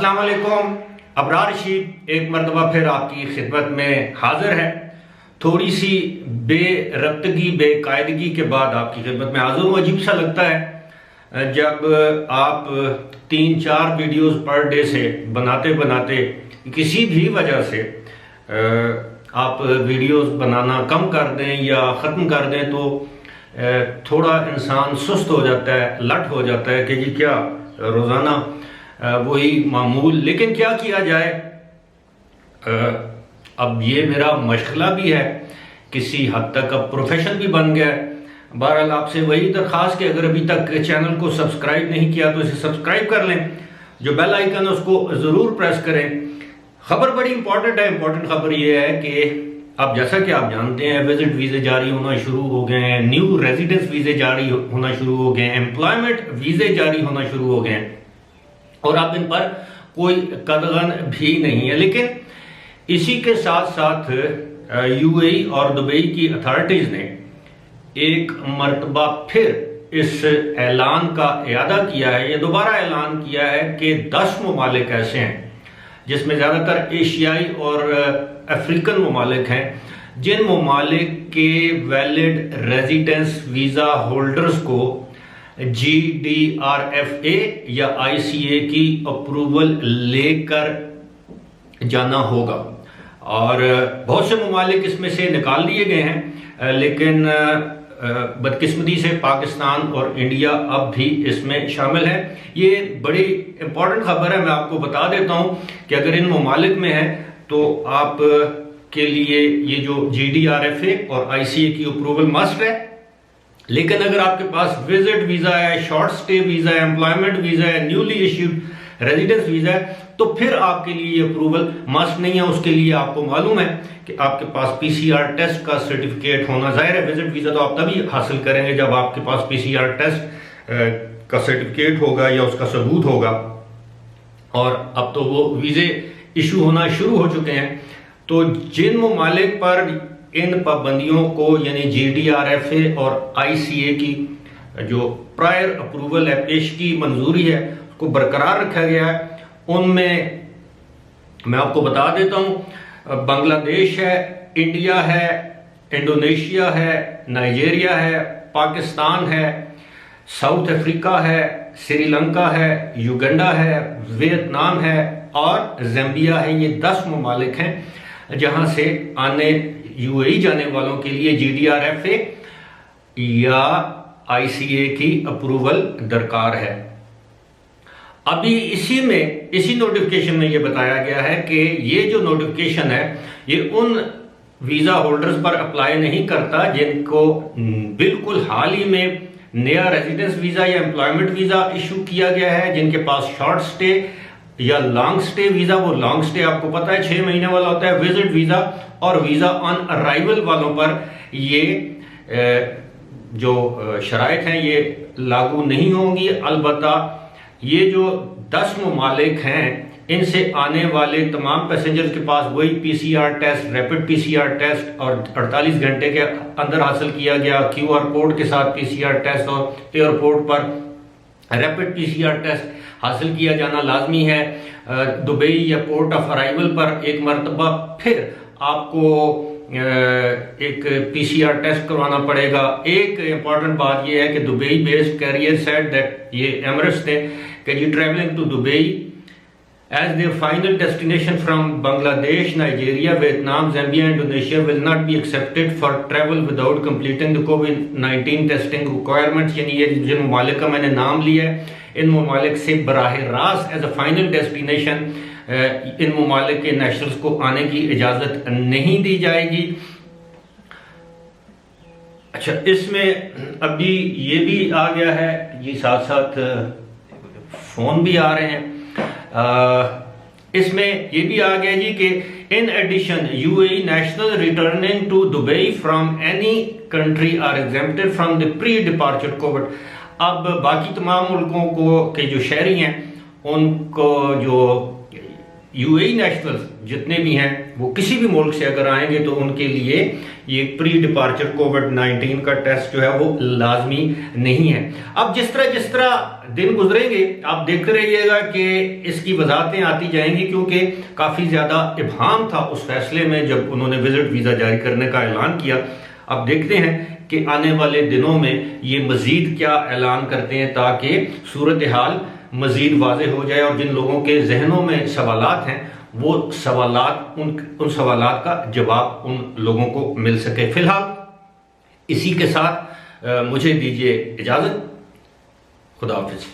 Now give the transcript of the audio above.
अस्सलाम वालेकुम। अबरार रशीद एक मरतबा फिर आपकी खिदमत में हाजिर है। थोड़ी सी बेरब्तगी बेकायदगी के बाद आपकी खिदमत में हाजिर हूँ। अजीब सा लगता है जब आप 3-4 वीडियोस पर डे से बनाते बनाते किसी भी वजह से आप वीडियोस बनाना कम कर दें या ख़त्म कर दें तो थोड़ा इंसान सुस्त हो जाता है, लट हो जाता है कि जी क्या रोज़ाना वही मामूल। लेकिन क्या किया जाए, अब ये मेरा मशगला भी है, किसी हद तक अब प्रोफेशन भी बन गया है। बहरहाल आपसे वही दरख्वास्त कि अगर अभी तक चैनल को सब्सक्राइब नहीं किया तो इसे सब्सक्राइब कर लें, जो बेल आइकन है उसको ज़रूर प्रेस करें। खबर बड़ी इंपॉर्टेंट है। इंपॉर्टेंट खबर ये है कि अब जैसा कि आप जानते हैं विजिट वीज़े जारी होना शुरू हो गए हैं, न्यू रेजिडेंस वीज़े जारी होना शुरू हो गए हैं, एम्प्लॉयमेंट वीज़े जारी होना शुरू हो गए हैं और अब इन पर कोई कदगन भी नहीं है। लेकिन इसी के साथ साथ यूएई और दुबई की अथॉरिटीज़ ने एक मरतबा फिर इस ऐलान का इयादा किया है, ये दोबारा ऐलान किया है कि 10 ममालिक ऐसे हैं जिसमें ज़्यादातर एशियाई और अफ्रीकन ममालिक हैं, जिन ममालिक के वैलिड रेजिडेंस वीज़ा होल्डर्स को GDRFA या ICA की अप्रूवल लेकर जाना होगा। और बहुत से ममालिक इसमें से निकाल लिए गए हैं, लेकिन बदकिस्मती से पाकिस्तान और इंडिया अब भी इसमें शामिल है। ये बड़ी इंपॉर्टेंट खबर है। मैं आपको बता देता हूं कि अगर इन ममालिक में है तो आप के लिए ये जो GDRFA और ICA की अप्रूवल मस्ट है। लेकिन अगर आपके पास विजिट वीजा है, शॉर्ट स्टे वीजा है, एम्प्लॉयमेंट वीजा है, न्यूली इश्यूड रेजिडेंस वीजा है, तो फिर आपके लिए अप्रूवल मस्ट नहीं है। उसके लिए आपको मालूम है कि आपके पास PCR टेस्ट का सर्टिफिकेट होना। जाहिर है विजिट वीजा तो आप तभी हासिल करेंगे जब आपके पास PCR टेस्ट का सर्टिफिकेट होगा या उसका सबूत होगा। और अब तो वो वीजे इशू होना शुरू हो चुके हैं। तो जिन ममालिक पर इन पाबंदियों को यानी GDRFA और ICA की जो प्रायर अप्रूवल है, पेशगी मंजूरी है, उसको बरकरार रखा गया है, उनमें मैं आपको बता देता हूं बांग्लादेश है, इंडिया है, इंडोनेशिया है, नाइजीरिया है, पाकिस्तान है, साउथ अफ्रीका है, श्रीलंका है, युगांडा है, वियतनाम है और ज़ाम्बिया है। ये 10 ममालिक हैं जहां से आने यूएई जाने वालों के लिए GDRFA या ICA की अप्रूवल दरकार है। अभी इसी नोटिफिकेशन में ये बताया गया है कि ये जो नोटिफिकेशन है ये उन वीजा होल्डर्स पर अप्लाई नहीं करता जिनको बिल्कुल हाल ही में नया रेजिडेंस वीजा या एम्प्लॉयमेंट वीजा इशू किया गया है, जिनके पास शॉर्ट स्टे या लॉन्ग स्टे वीजा, वो लॉन्ग स्टे आपको पता है 6 महीने वाला होता है, विजिट वीजा और वीजा ऑन अराइवल वालों पर ये जो शराइत हैं ये लागू नहीं होंगी। अलबत्ता ये जो 10 ममालिक हैं इनसे आने वाले तमाम पैसेंजर्स के पास वही PCR test, rapid PCR test और 48 घंटे के अंदर हासिल किया गया QR कोड के साथ PCR टेस्ट और एयरपोर्ट पर रैपिड PCR टेस्ट हासिल किया जाना लाजमी है। दुबई या पोर्ट ऑफ अराइवल पर एक मरतबा फिर आपको एक PCR टेस्ट करवाना पड़ेगा। एक इंपॉर्टेंट बात यह है कि Dubai based carrier said that ये एमिरेट्स ने कि जी travelling to Dubai as their final destination from Bangladesh, Nigeria, Vietnam, Zambia, Indonesia will not be accepted for travel without completing the COVID-19 testing requirements. यानी ये जिन ममालिक का मैंने नाम लिया है इन ममालिक से बराह रास्त एज अ फाइनल डेस्टिनेशन इन ममालिक के नेशनल्स को आने की इजाज़त नहीं दी जाएगी। अच्छा, इसमें अभी ये भी आ गया है, ये साथ साथ फ़ोन भी आ रहे हैं, इसमें ये भी आ गया जी कि in addition UAE national returning to Dubai from any country are exempted from the pre departure Covid. अब बाकी तमाम मुल्कों को के जो शहरी हैं उनको जो यूएई नेशनल्स जितने भी हैं वो किसी भी मुल्क से अगर आएंगे तो उनके लिए ये प्री डिपार्चर कोविड-19 का टेस्ट जो है वो लाजमी नहीं है। अब जिस तरह दिन गुजरेंगे आप देखते रहिएगा कि इसकी वजाहतें आती जाएंगी, क्योंकि काफ़ी ज़्यादा इब्हाम था उस फैसले में जब उन्होंने विजिट वीज़ा जारी करने का ऐलान किया। अब देखते हैं कि आने वाले दिनों में ये मजीद क्या ऐलान करते हैं ताकि सूरत हाल मजीद वाज़ेह हो जाए और जिन लोगों के जहनों में सवालात हैं वो सवालात उन सवालात का जवाब उन लोगों को मिल सके। फिलहाल इसी के साथ मुझे दीजिए इजाज़त। खुदा हाफिज़।